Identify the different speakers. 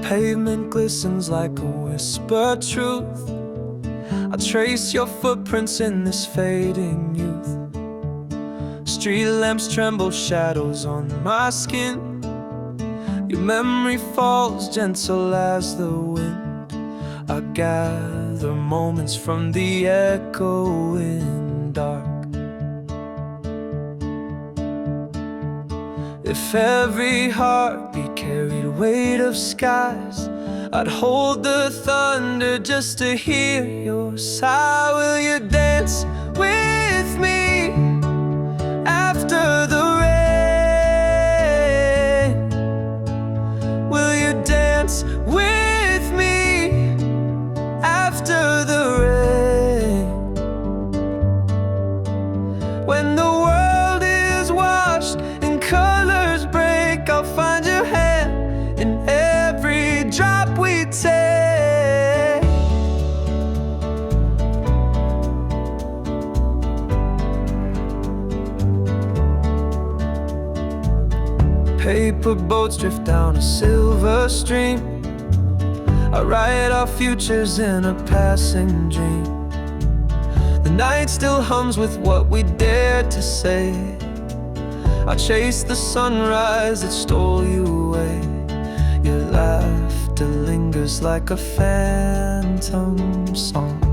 Speaker 1: pavement glistens like a whispered truth. I trace your footprints in this fading youth. Street lamps tremble, shadows on my skin. Your memory falls gentle as the wind. I gather moments from the echoing dark. If every heartbeat carried weight of skies, I'd hold the thunder just to hear your sigh. Will you dance with me after the rain? Will you dance with me after the rain? When the world is washed and colors break, I'll find your hand in every drop we take. Paper boats drift down a silver stream. I write our futures in a passing dream. The night still hums with what we dared to say. I chase the sunrise that stole you away. Your laughter lingers like a phantom song.